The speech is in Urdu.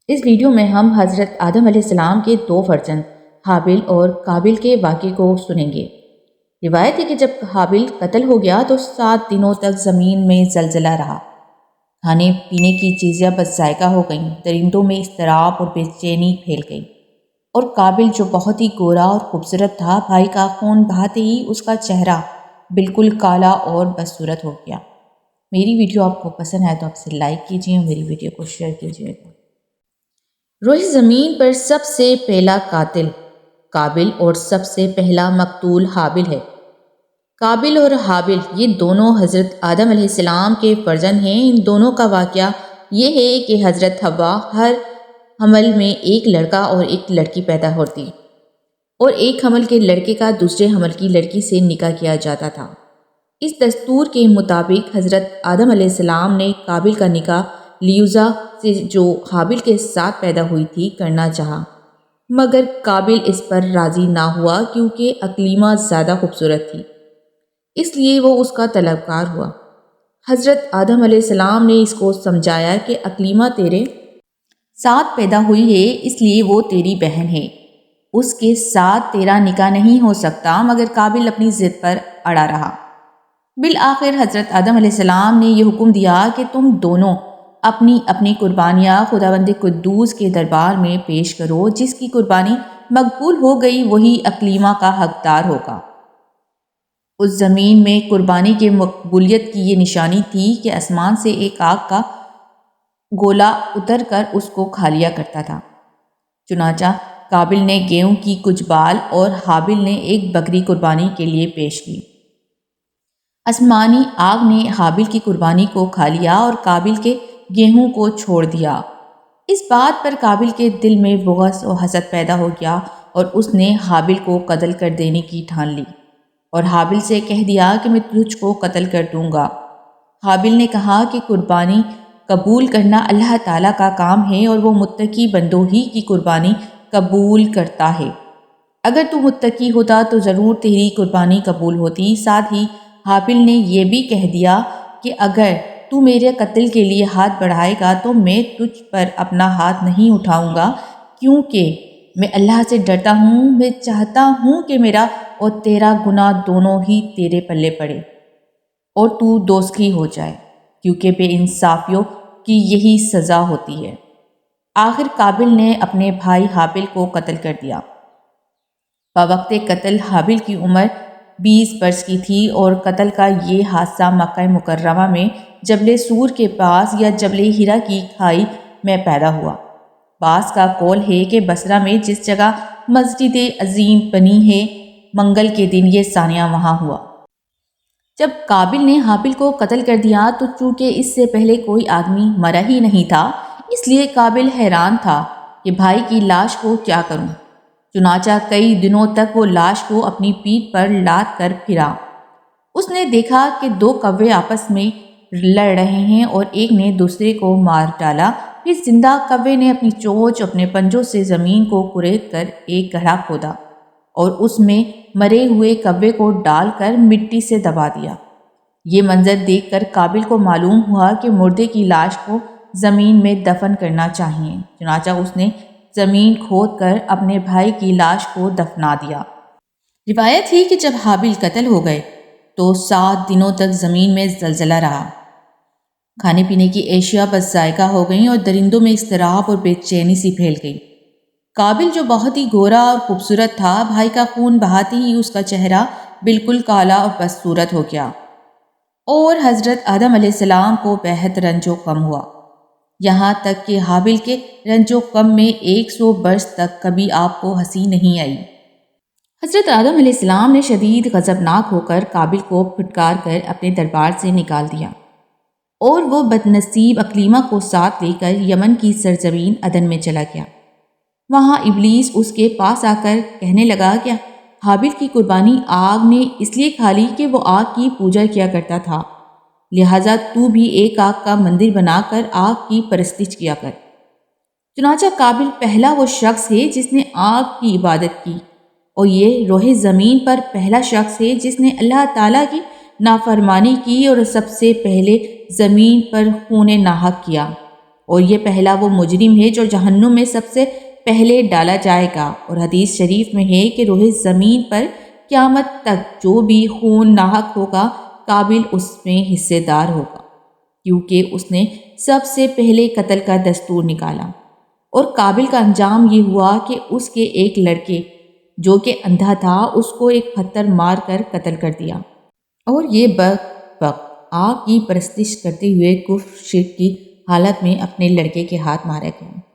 اس ویڈیو میں ہم حضرت آدم علیہ السلام کے دو فرزند حابل اور قابل کے واقعے کو سنیں گے۔ روایت ہے کہ جب حابل قتل ہو گیا تو 7 دنوں تک زمین میں زلزلہ رہا۔ کھانے پینے کی چیزیں بس ذائقہ ہو گئیں، درندوں میں اضطراب اور بے چینی پھیل گئی، اور قابل جو بہت ہی گورا اور خوبصورت تھا، بھائی کا خون بہاتے ہی اس کا چہرہ بالکل کالا اور بدصورت ہو گیا۔ میری ویڈیو آپ کو پسند ہے تو آپ سے لائک کیجیے اور میری ویڈیو کو شیئر کیجیے گا۔ روح زمین پر سب سے پہلا قاتل قابل اور سب سے پہلا مقتول حابل ہے۔ قابل اور حابل یہ دونوں حضرت آدم علیہ السلام کے فرزند ہیں۔ ان دونوں کا واقعہ یہ ہے کہ حضرت حوا ہر حمل میں ایک لڑکا اور ایک لڑکی پیدا ہوتی، اور ایک حمل کے لڑکے کا دوسرے حمل کی لڑکی سے نکاح کیا جاتا تھا۔ اس دستور کے مطابق حضرت آدم علیہ السلام نے قابل کا نکاح لیوزا سے جو حابل کے ساتھ پیدا ہوئی تھی کرنا چاہا، مگر قابل اس پر راضی نہ ہوا کیونکہ اقلیمہ زیادہ خوبصورت تھی، اس لیے وہ اس کا طلبگار ہوا۔ حضرت آدم علیہ السلام نے اس کو سمجھایا کہ اقلیمہ تیرے ساتھ پیدا ہوئی ہے، اس لیے وہ تیری بہن ہے، اس کے ساتھ تیرا نکاح نہیں ہو سکتا، مگر قابل اپنی ضد پر اڑا رہا۔ بالآخر حضرت آدم علیہ السلام نے یہ حکم دیا کہ تم دونوں اپنی اپنی قربانیاں خداوند قدوس کے دربار میں پیش کرو، جس کی قربانی مقبول ہو گئی وہی اقلیمہ کا حقدار ہوگا۔ اس زمین میں قربانی کے مقبولیت کی یہ نشانی تھی کہ آسمان سے ایک آگ کا گولا اتر کر اس کو کھا لیا کرتا تھا۔ چنانچہ قابل نے گیہوں کی کچھ بال اور حابل نے ایک بکری قربانی کے لیے پیش کی۔ آسمانی آگ نے حابل کی قربانی کو کھا لیا اور قابل کے گیہوں کو چھوڑ دیا۔ اس بات پر قابل کے دل میں بغض و حسد پیدا ہو گیا اور اس نے حابل کو قتل کر دینے کی ٹھان لی، اور حابل سے کہہ دیا کہ میں تجھ کو قتل کر دوں گا۔ حابل نے کہا کہ قربانی قبول کرنا اللہ تعالیٰ کا کام ہے اور وہ متقی بندوں ہی کی قربانی قبول کرتا ہے۔ اگر تو متقی ہوتا تو ضرور تیری قربانی قبول ہوتی۔ ساتھ ہی حابل نے یہ بھی کہہ دیا کہ اگر تو میرے قتل کے لیے ہاتھ بڑھائے گا تو میں تجھ پر اپنا ہاتھ نہیں اٹھاؤں گا، کیونکہ میں اللہ سے ڈرتا ہوں۔ میں چاہتا ہوں کہ میرا اور تیرا گناہ دونوں ہی تیرے پلے پڑے اور تو دوزخی ہو جائے، کیونکہ بے انصافیوں کی یہی سزا ہوتی ہے۔ آخر قابل نے اپنے بھائی حابل کو قتل کر دیا۔ بوقت قتل حابل کی عمر 20 برس کی تھی، اور قتل کا یہ حادثہ مکہ مکرمہ میں جبل سور کے پاس یا جبل ہیرا کی کھائی میں پیدا ہوا۔ بعض کا قول ہے کہ بصرہ میں جس جگہ مسجد عظیم بنی ہے، منگل کے دن یہ ثانیہ وہاں ہوا۔ جب قابل نے حابل کو قتل کر دیا تو چونکہ اس سے پہلے کوئی آدمی مرا ہی نہیں تھا، اس لیے قابل حیران تھا کہ بھائی کی لاش کو کیا کروں۔ چنانچہ کئی دنوں تک وہ لاش کو اپنی پیٹھ پر لاد کر پھرا۔ اس نے دیکھا کہ 2 کوے آپس میں لڑ رہے ہیں اور ایک نے دوسرے کو مار ڈالا۔ پھر زندہ کوے نے اپنی چونچ اپنے پنجوں سے زمین کو کرید کر ایک گڑھا کھودا اور اس میں مرے ہوئے کوے کو ڈال کر مٹی سے دبا دیا۔ یہ منظر دیکھ کر قابل کو معلوم ہوا کہ مردے کی لاش کو زمین میں دفن کرنا چاہیے۔ چنانچہ اس نے زمین کھود کر اپنے بھائی کی لاش کو دفنا دیا۔ روایت ہے کہ جب حابل قتل ہو گئے تو 7 دنوں تک زمین میں زلزلہ رہا۔ کھانے پینے کی اشیاء بس ذائقہ ہو گئیں اور درندوں میں اضطراب اور بے چینی سی پھیل گئی۔ قابل جو بہت ہی گورا اور خوبصورت تھا، بھائی کا خون بہاتے ہی اس کا چہرہ بالکل کالا اور بدصورت ہو گیا، اور حضرت آدم علیہ السلام کو بہت رنج و غم ہوا، یہاں تک کہ حابل کے رنج و غم میں 100 برس تک کبھی آپ کو ہنسی نہیں آئی۔ حضرت آدم علیہ السلام نے شدید غضبناک ہو کر قابل کو پھٹکار کر اپنے دربار سے نکال دیا، اور وہ بدنصیب اقلیمہ کو ساتھ لے کر یمن کی سرزمین عدن میں چلا گیا۔ وہاں ابلیس اس کے پاس آ کر کہنے لگا کہ حابل کی قربانی آگ نے اس لیے کھا لی کہ وہ آگ کی پوجا کیا کرتا تھا، لہٰذا تو بھی ایک آگ کا مندر بنا کر آگ کی پرستش کیا کر۔ چنانچہ قابل پہلا وہ شخص ہے جس نے آگ کی عبادت کی، اور یہ روح زمین پر پہلا شخص ہے جس نے اللہ تعالیٰ کی نافرمانی کی اور سب سے پہلے زمین پر خون ناحق کیا۔ اور یہ پہلا وہ مجرم ہے جو جہنم میں سب سے پہلے ڈالا جائے گا۔ اور حدیث شریف میں ہے کہ روح زمین پر قیامت تک جو بھی خون ناحق ہوگا قابل اس میں حصے دار ہوگا، کیونکہ اس نے سب سے پہلے قتل کا دستور نکالا۔ اور قابل کا انجام یہ ہوا کہ اس کے ایک لڑکے جو کہ اندھا تھا اس کو ایک پتھر مار کر قتل کر دیا۔ اور یہ بدبخت آگ کی پرستش کرتے ہوئے کفر شرک کی حالت میں اپنے لڑکے کے ہاتھ مارا گیا۔